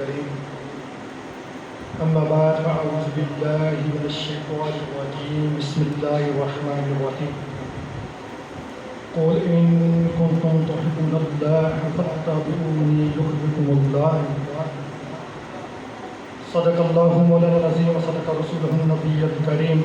الكريم أما بعد فأعوذ بالله من الشيطان الرجيم بسم الله الرحمن الرحيم قل إن كنتم تحبون الله فاتبعوني يحببكم الله صدق الله مولانا العظيم وصدق رسوله النبي الكريم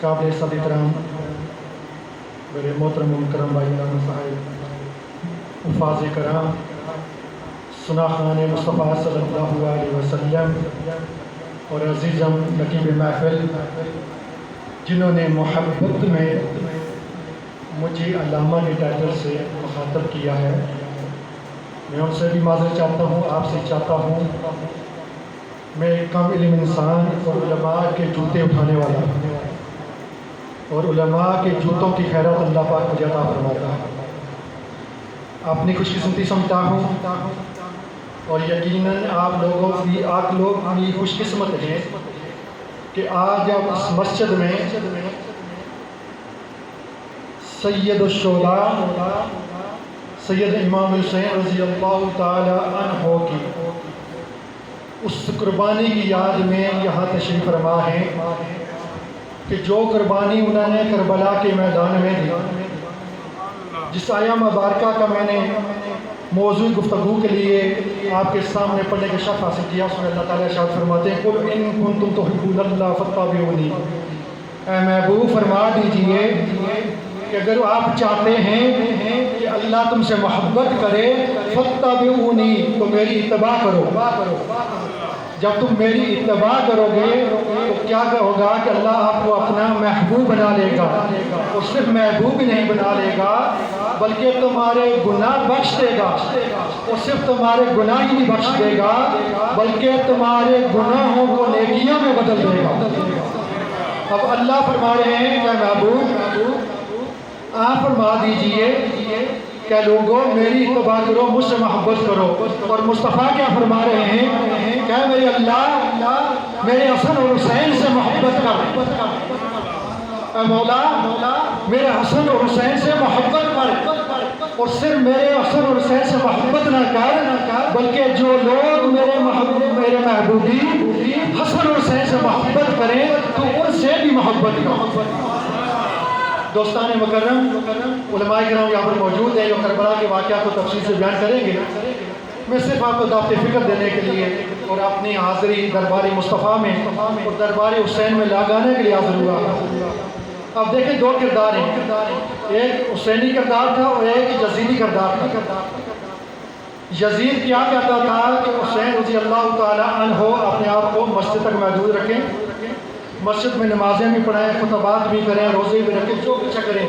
قابل صدر احترام میرے محترم و مکرم بھائیان صاحب حفاظ کرام سناخان مصطفیٰ صلی اللہ علیہ وسلم اور عزیزم نقیب محفل جنہوں نے محبت میں مجھے علامہ کے ٹائٹل سے مخاطب کیا ہے، میں ان سے بھی معذرت چاہتا ہوں، آپ سے چاہتا ہوں۔ میں ایک کم علم انسان اور علماء کے جوتے اٹھانے والا ہوں، اور علماء کے جوتوں کی خیرات اللہ پاک مجھے عطا فرماتا ہے۔ اپنی خوش قسمتی سمجھتا ہوں، اور یقیناً آپ لوگ بھی خوش قسمت ہیں کہ آج آپ اس مسجد میں سید الشہداء سید امام حسین رضی اللہ تعالی عنہ کی اس قربانی کی یاد میں یہاں تشریف فرما ہیں کہ جو قربانی انہوں نے کربلا کے میدان میں دی، جس آیہ مبارکہ کا میں نے موضوع گفتگو کے لیے آپ کے سامنے پڑھنے کا شرف حاصل کیا، اس میں اللہ تعالیٰ ارشاد فرماتے ہیں قُلْ إِن كُنتُمْ تُحِبُّونَ اللَّهَ فَاتَّبِعُونِی، اے محبوب فرما دیجئے کہ اگر آپ چاہتے ہیں کہ اللہ تم سے محبت کرے فَاتَّبِعُونِی، تو میری اتباع کرو۔ جب تم میری اتباع کرو گے تو کیا ہوگا کہ اللہ آپ کو اپنا محبوب بنا لے گا، اور صرف محبوب ہی نہیں بنا لے گا بلکہ تمہارے گناہ بخش دے گا، اور صرف تمہارے گناہ ہی نہیں بخش دے گا بلکہ تمہارے گناہوں کو نیکیوں میں بدل دے گا۔ اب اللہ فرما رہے ہیں کہ محبوب آپ فرما دیجئے کہ لوگوں میری اتباع کرو، مجھ سے محبت کرو۔ اور مصطفیٰ کیا فرما رہے ہیں کہ میرے اللہ میرے حسن اور حسین سے محبت کر، اے مولا میرے حسن اور حسین سے محبت کر، اور صرف میرے حسن اور حسین سے محبت نہ کر بلکہ جو لوگ میرے محبوبی حسن اور حسین سے محبت کریں تو ان سے بھی محبت کر۔ دوستان مکرم، علماء کرام یہاں پر موجود ہیں جو کربلا کے واقعات کو تفصیل سے بیان کریں گے۔ میں صرف آپ کو دعوت فکر دینے کے لیے اور اپنی حاضری دربار مصطفیٰ میں اور دربار حسین میں لگانے کے لیے حاضر ہوا۔ اب دیکھیں دو کردار ہیں، ایک حسینی کردار تھا اور ایک یزیدی کردار تھا۔ یزید کیا کہتا تھا کہ حسین رضی اللہ تعالی عنہ اپنے آپ کو مسجد تک محدود رکھیں، مسجد میں نمازیں بھی پڑھائیں، خطبات بھی کریں، روزے بھی رکھیں، جو کچھ کریں،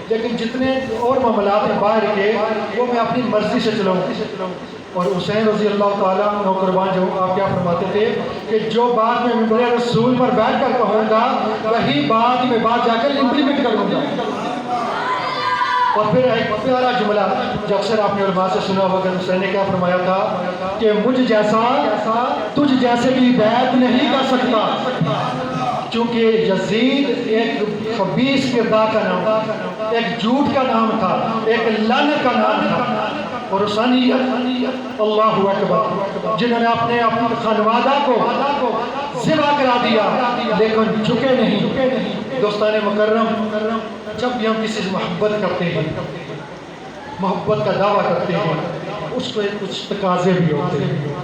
لیکن جتنے اور معاملات ہیں باہر کے وہ میں اپنی مرضی سے چلاؤں۔ اور حسین رضی اللہ تعالیٰ عنہ قربان جو آپ کیا فرماتے تھے کہ جو بات میں ممبر رسول پر بیٹھ کر کہوں گا وہی بات میں بات جا کر امپلیمنٹ کروں گا۔ اور پھر ایک پیارا جملہ جو اکثر آپ نے علماء سے سنا ہوگا، حسین نے کیا فرمایا تھا کہ مجھ جیسا تجھ جیسے بھی بیعت نہیں کر سکتا، چونکہ یزید ایک خبیث کردار کا نام تھا، ایک جھوٹ کا نام تھا، ایک لعنت کا نام تھا، اور حسینیت اللہ اکبر جنہوں نے اپنے خانوادہ کو ذبح کرا دیا لیکن جھکے نہیں۔ دوستان مکرم، جب بھی ہم کسی سے محبت کرتے ہیں، محبت کا دعویٰ کرتے ہیں، اس کو کچھ تقاضے بھی ہوتے ہیں۔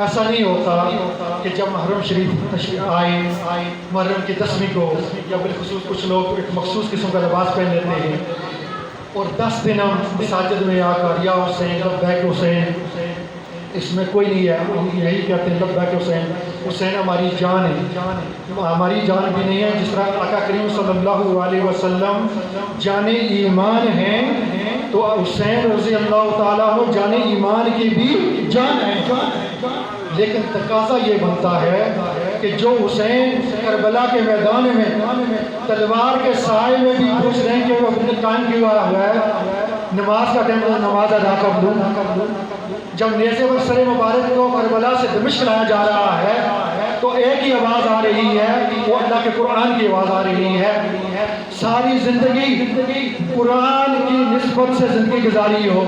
ایسا نہیں ہوتا کہ جب محرم شریف آئے، محرم کی 10ویں کو یا بالخصوص کچھ لوگ ایک مخصوص قسم کا لباس پہن لیتے ہیں اور 10 دن ہم مساجد میں آ کر یا حسین لبیک حسین، اس میں کوئی نہیں ہے، ہم یہی کہتے ہیں لبیک حسین، حسین ہماری جان ہے، ہماری جان بھی نہیں ہے جس طرح آقا کریم صلی اللہ علیہ وسلم جان ایمان ہیں تو حسین رضی اللہ تعالیٰ عنہ جان ایمان کی بھی جان ہے۔ لیکن تقاضا یہ بنتا ہے کہ جو حسین کربلا کے میدان میں تلوار کے سائے میں بھی خوش رہیں کہ وہ اپنے قائم کیا ہوا ہے، نماز کا ٹائم نماز ادا کر دوں، جب نیزے پر سر مبارک کو کربلا سے دمشق لایا جا رہا ہے تو تو ایک ہی آواز آ رہی ہے، وہ اللہ کے قرآن کی آواز آ رہی ہے۔ ساری زندگی قرآن کی نسبت سے زندگی گزاری ہو،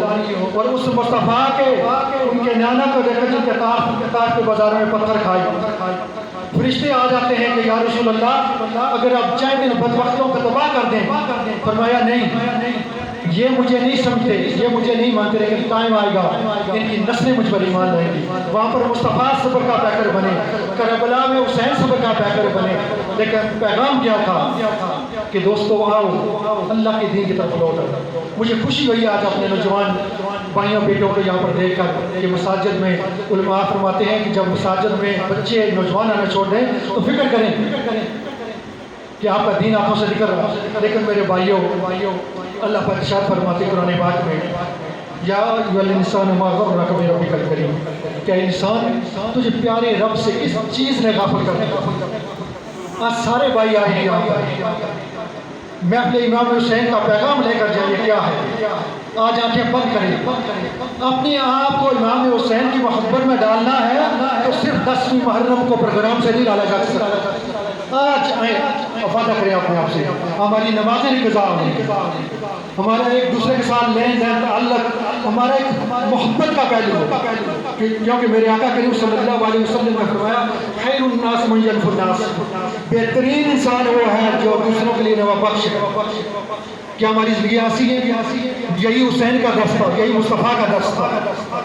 اور اس مصطفیٰ کے ان کے نانا کو دیکھا جن کے طاف کے بازاروں میں پتھر کھائے۔ فرشتے آ جاتے ہیں کہ یا رسول اللہ اگر آپ چاہیں ان بدبختوں کو تباہ کر دیں، فرمایا نہیں، یہ مجھے نہیں سمجھتے، یہ مجھے نہیں مانتے، لیکن ٹائم آئے گا ان کی نسلیں مجھ پر ایمان لائیں گی۔ وہاں پر مصطفیٰ صبر کا پیکر بنے، کربلا میں حسین صبر کا پیکر بنے، لیکن پیغام کیا تھا کہ دوستو آؤ اللہ کے دین کی طرف لوٹو۔ مجھے خوشی ہوئی آج اپنے نوجوان بھائیوں بیٹوں کو یہاں پر دیکھ کر کہ مساجد میں علماء فرماتے ہیں کہ جب مساجد میں بچے نوجوان آنا چھوڑ دیں تو فکر کریں کہ آپ کا دین آنکھوں سے نکل رہا ہے۔ لیکن میرے بھائیوں اللہ پر ارشاد فرماتے قرآن پاک میں یا ایھا الانسان ما غرک بربک الکریم، کہ انسان تجھے پیارے رب سے کس چیز نے غافل کر دیا۔ آج سارے بھائی آئے ہیں یہاں پر، میں اپنے امام حسین کا پیغام لے کر جائیں، کیا ہے آج آنکھیں بند کریں، اپنے آپ کو امام حسین کی محبت میں ڈالنا ہے تو صرف 10ویں محرم کو پروگرام سے نہیں ڈالا جا سکتا۔ آج آئیں وفادہ کریں اپنے آپ سے، ہماری نمازیں نہیں قضا ہوں، ہمارا ایک دوسرے کے ساتھ لین دین تعلق، ہمارا ایک محبت کا پہلو ہو، کیونکہ میرے آقا کریم صلی اللہ علیہ وسلم نے فرمایا خیر الناس من ینفع الناس، بہترین انسان وہ ہے جو دوسروں کے لیے نوا بخش ہے۔ کیا ہماری زندگی ایسی ہے؟ یہی حسین کا درس تھا، یہی مصطفیٰ کا درس تھا۔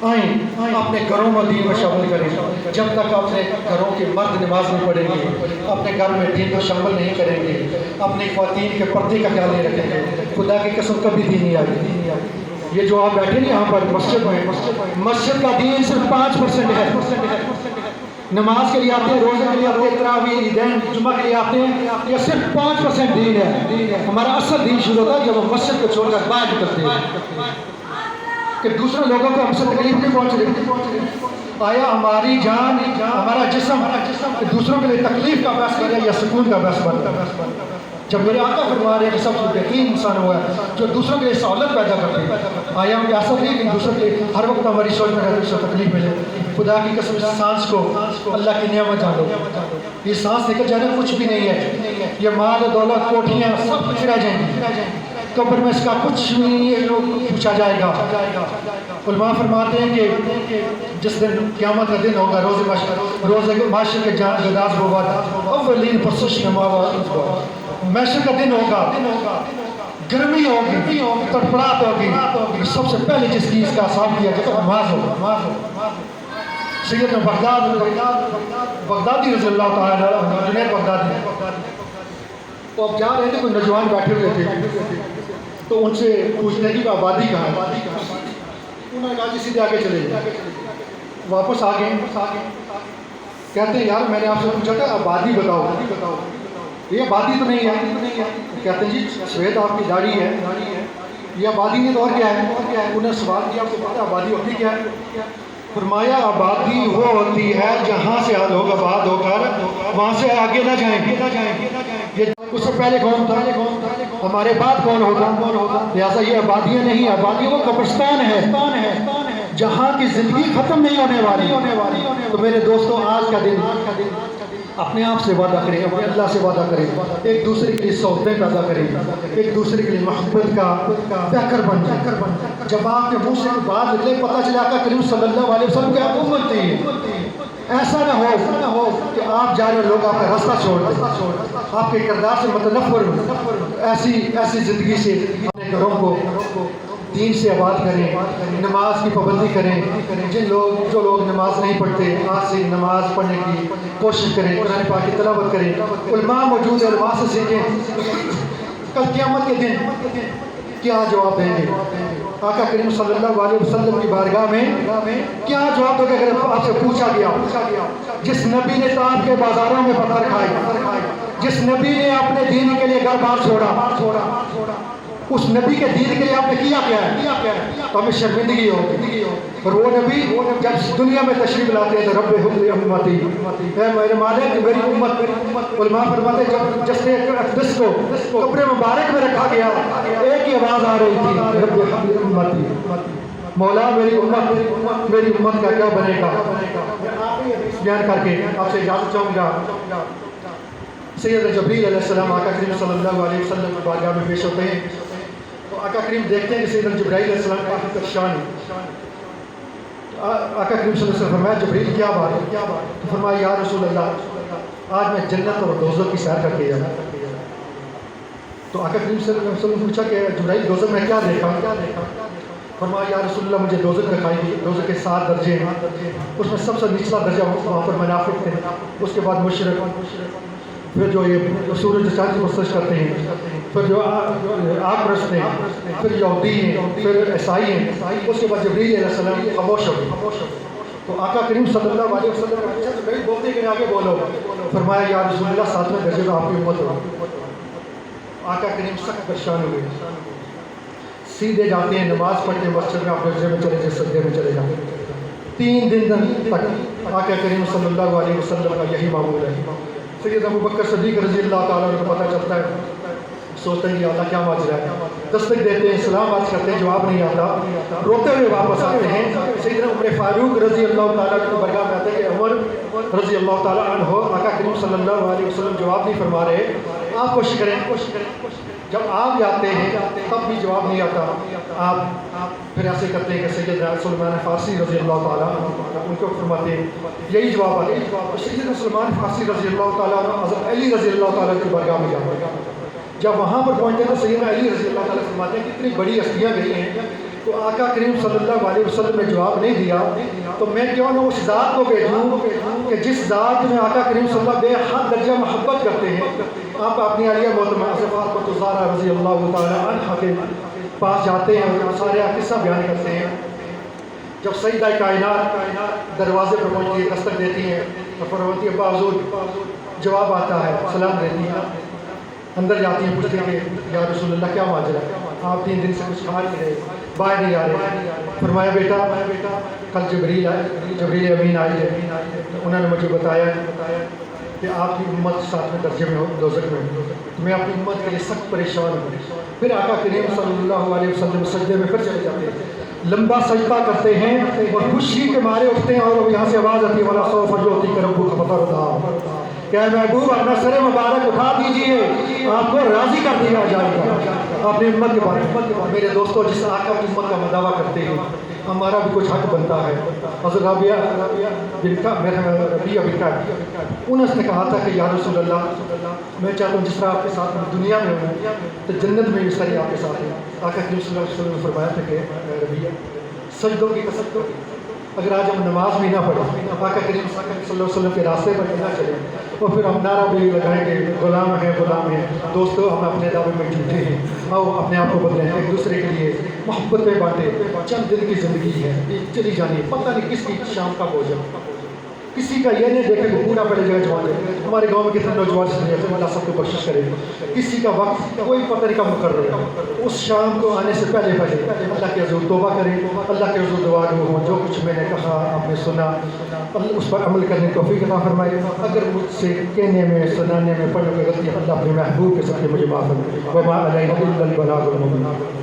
آئیں اپنے گھروں میں دین میں شامل کریں، جب تک اپنے گھروں کے مرد نماز نہیں پڑھیں گے، اپنے گھر میں دین کو شامل نہیں کریں گے، اپنی خواتین کے پردے کا خیال نہیں رکھیں گے، خدا کی قسم کبھی دین نہیں آئے گی۔ یہ جو آپ بیٹھے نا یہاں پر مسجد میں، مسجد کا دین صرف 5% ہے۔ نماز کے لیے آتے ہیں، روزے کے لیے آتے ہیں، تراویح عیدین جمعہ کے لیے آتے ہیں، یہ صرف 5% دین ہے۔ ہمارا اصل دین شروع ہوتا ہے جب ہم مسجد کو چھوڑ کر باہر نکلتے ہیں کہ دوسرے لوگوں کو ہم سے تکلیف نہیں پہنچ رہی۔ آیا ہماری جان، ہمارا جسم دوسروں کے لیے تکلیف کا باعث بنے یا سکون کا باعث بنے؟ جب میرے آقا فرما رہے ہیں کہ سب سے بہترین انسان ہوا ہے جو دوسروں کے لیے سہولت پیدا کرتے ہیں، آیا ہم ایسا نہیں کہ دوسروں کے لیے ہر وقت ہماری سوچ میں رہتے ہیں تکلیف ملے۔ خدا کی قسم اس سانس کو اللہ کی نعمت جانو، یہ سانس نکل جانا کچھ بھی نہیں ہے، یہ مال و دولت کوٹھیاں سب کچھ رہ جائیں گی، قبر میں اس کا کچھ بھی نہیں پوچھا جائے گا۔ علماء فرماتے ہیں کہ جس دن قیامت کا دن ہوگا، روز معاشر کے جداز ہوگا، اولین پرسش نماوا محشر کا دن ہوگا، گرمی ہوگی، تڑپڑاہٹ ہوگی، سب سے پہلے جس چیز کا حساب کیا جائے گا نماز ہوگا۔ سیدنا بغدادی رضی اللہ تعالیٰ عنہ، جنید بغدادی، وہ اب جا رہے تھے، کوئی نوجوان بیٹھے ہوئے تھے تو ان سے پوچھنے کی آبادی کہاں ہے؟ انہوں نے کہا جی سیدھے آگے چلے جائیں۔ واپس آ گئے، کہتے ہیں یار میں نے آپ سے پوچھا تھا آبادی بتاؤ، یہ آبادی تو نہیں ہے۔ کہتے ہیں جی سفید آپ کی داڑھی ہے، یہ آبادی نہیں تو اور کیا ہے؟ انہوں نے سوال کیا آپ کو پتا آبادی ہوتی کیا ہے؟ فرمایا آبادی وہ ہوتی ہے جہاں سے لوگ آباد ہو کر وہاں سے آگے نہ جائیں۔ یہ اس سے پہلے کون تھا، ہمارے بعد کون ہوگا؟ لہٰذا یہ آبادیاں نہیں، آبادی وہ قبرستان ہے جہاں کی زندگی ختم نہیں ہونے والی۔ تو میرے دوستوں آج کا دن اپنے آپ سے وعدہ کریں، اپنے اللہ سے وعدہ کریں، ایک دوسرے کے لیے صحبتیں پیدا کریں، ایک دوسرے کے لیے محبت کا پیکر بن جائیں۔ جب آپ کے منہ سے بات نکلے پتہ چلا کہ کریم صلی اللہ علیہ وسلم کی آپ امت تھی، ایسا نہ ہو کہ آپ جا رہے لوگ آپ کا راستہ چھوڑ دیں، آپ کے کردار سے متنفر، ایسی زندگی سے اپنے گھروں کو دین سے آباد کریں، نماز کی پابندی کریں۔ جو لوگ نماز نہیں پڑھتے آج سے نماز پڑھنے کی کوشش کریں، قرآن پاک کی تلاوت کریں، علماء موجود ہیں، علماء سے سیکھیں۔ کل قیامت کے دن کیا جواب دیں گے؟ آقا کریم صلی اللہ علیہ وسلم کی بارگاہ میں کیا جواب دو گے اگر آپ سے پوچھا گیا جس نبی نے طائف کے بازاروں میں پتھر کھائے، جس نبی نے اپنے دین کے لیے گھر بار چھوڑا، اس نبی کے دین کے لیے آپ نے کیا کیا ہے؟ تو ہمیں شرمندگی ہوگی۔ اور وہ نبی جب دنیا میں تشریف لاتے ہیں تو رب حبلی امتی، اے میرے مالک میری امت۔ علماء فرماتے ہیں جب جسد اقدس کو قبر مبارک میں رکھا گیا ایک ہی آواز آ رہی تھی، رب حبلی امتی۔ مولا میری امت کا کیا بنے گا؟ بیان کر کے آپ سے اجازت چاہوں گا. سید جبریل علیہ السلام آقا کریم صلی اللہ علیہ وسلم کی بارگاہ میں پیش ہوتے ہیں تو آقا کریم دیکھتے ہیں کہ سید جبرائیل علیہ السلام کافی پریشان ہے. آقا کریم صلی اللہ علیہ وسلم فرمایا جبریل کیا بات ہے؟ تو فرمایا یا رسول اللہ آج میں جنت اور دوزخ کی سیر کر کے جانا. تو آقا کریم صلی اللہ علیہ وسلم نے پوچھا کہ جبرائیل دوزخ میں کیا دیکھا؟ فرمایا یا رسول اللہ مجھے دوزخ دکھائی دی. دوزخ کے 7 درجے ہیں, اس میں سب سے نچلا درجہ وہاں پر منافق تھے, اس کے بعد مشرک, پھر جو یہ سورج چاند کی پرستش کرتے ہیں, پھر جو آگ پرست ہیں, پھر یہودی ہیں, پھر عیسائی ہیں, اس کے بعد جبریل علیہ السلام خاموش ہو گئے. تو آقا کریم صلی اللہ علیہ وسلم نے پوچھا جبریل بولتے کہ آگے بولو. فرمایا یا رسول اللہ 7ویں درجے میں آپ کی امت ہو. آقا کریم سخت پریشان ہوئے, سیدھے جاتے ہیں نماز پڑھتے مسجد میں, آپ درجے میں چلے جائے, سجدے میں چلے جاتے. 3 دن تک آقا کریم صلی اللہ علیہ وسلم کا یہی معمول ہے. سید ابو بکر صدیق رضی اللہ تعالیٰ عنہ کو پتہ چلتا ہے, سوچتے ہیں یا اللہ کیا ماجرا ہے, دستک دیتے ہیں, سلام عرض کرتے ہیں, جواب نہیں آتا, روتے ہوئے واپس آتے ہیں. سیدنا عمر فاروق رضی اللہ تعالیٰ عنہ برگاہ میں آتے ہیں کہ عمر رضی اللہ تعالیٰ عنہ آقا کریم صلی اللہ علیہ وسلم جواب نہیں فرما رہے, آپ کوشش کریں. جب آپ جاتے ہیں تب بھی جواب نہیں آتا, آپ پھر ایسے کرتے ہیں کہ سیدنا سلمان فارسی رضی اللہ تعالیٰ ان کو فرماتے ہیں, یہی جواب آتے ہیں. سیدنا سلمان فارسی رضی اللہ تعالیٰ حضرت علی رضی اللہ تعالیٰ کی برگاہ میں جاتے ہیں. جب وہاں پر پہنچتے ہیں تو سیدنا علی رضی اللہ تعالیٰ فرماتے ہیں کہ اتنی بڑی ہستیاں گئی ہیں تو آقا کریم صلی اللہ علیہ وسلم نے جواب نہیں دیا, تو میں کیوں نہ اس ذات کو بھیجوں کہ جس ذات میں آقا کریم صلی اللہ بے حد درجہ محبت کرتے ہیں. آپ اپنی عالیہ محترمہ فاطمہ الزہرا رضی اللہ تعالیٰ عنہا کے پاس جاتے ہیں اور سارے قصہ بیان کرتے ہیں. جب سیدہ کائنات دروازے پر پہنچتی ہے, دستک دیتی ہیں, فرماتی ہے ابا حضور, جواب آتا ہے, سلام دیتی ہیں, اندر جاتی ہیں, پوچھتے ہیں کہ یا رسول اللہ کیا ماجرا ہے, آپ 3 دن سے کچھ کھا نہیں رہے, باہر نہیں آ رہے. فرمایا بیٹا کل جبریل امین آئی ہے, انہوں نے مجھے بتایا کہ آپ کی امت 7ویں درجے میں ہو دوزخ میں, میں اپنی امت کے لیے سخت پریشان ہوں. پھر آقا کریم صلی اللہ علیہ وسلم سجدے میں پھر چلے جاتے ہیں, لمبا سجدہ کرتے ہیں اور خوشی کے مارے اٹھتے ہیں, اور یہاں سے آواز آتی ہے ولا سوف یعطیک ربک فترضی, کہ محبوب اپنا سر مبارک اٹھا دیجئے, آپ کو راضی کر دیا جائے گا اپنی امت کے بارے میں. میرے دوستوں, جس آقا کی امت کا مداوع کرتے ہیں ہمارا بھی کچھ حق بنتا ہے. حضرت ربیہ بنت انس نے کہا تھا کہ یا رسول اللہ میں چاہتا ہوں جس طرح آپ کے ساتھ دنیا میں ہوں تو جنت میں بھی اس طرح آپ کے ساتھ ہیں. آقا کریم صلی اللہ علیہ وسلم نے فرمایا تھا کہ ربیہ سجدوں کی کثرت کرو, اگر آج ہم نماز بھی نہ پڑھیں, آقا کریم صلی اللہ علیہ وسلم کے راستے پر نہ چلیں, اور پھر ہم نعرہ بھی لگائیں گے غلام ہیں غلام ہیں. دوستو, ہم اپنے دعوے میں جھوٹے ہیں, آؤ اپنے آپ کو بدلیں, ایک دوسرے کے لیے محبت میں بانٹیں. چند دن کی زندگی ہے, چلی جانی, پتہ نہیں کس کی شام کا ہو جائے. کسی کا یہ نہیں دیکھے کہ پورا پڑے جائے جوان ہے. ہمارے گاؤں میں کتنے نوجوان سے اللہ سب کو بخشش کرے. کسی کا وقت کوئی پتہ نہیں کب مقرر ہے, اس شام کو آنے سے پہلے اللہ کے حضور توبہ کریں, اللہ کے حضور دعا میں ہوں, جو کچھ میں نے کہا آپ نے سنا اس پر عمل کرنے کو توفیق عطا فرمائے. اگر مجھ سے کہنے میں سنانے میں پڑھنے میں غلطی اللہ اپنے محبوب کے سب کے مجھے معاف فرمائے. وما علینا الا البلاغ المبین.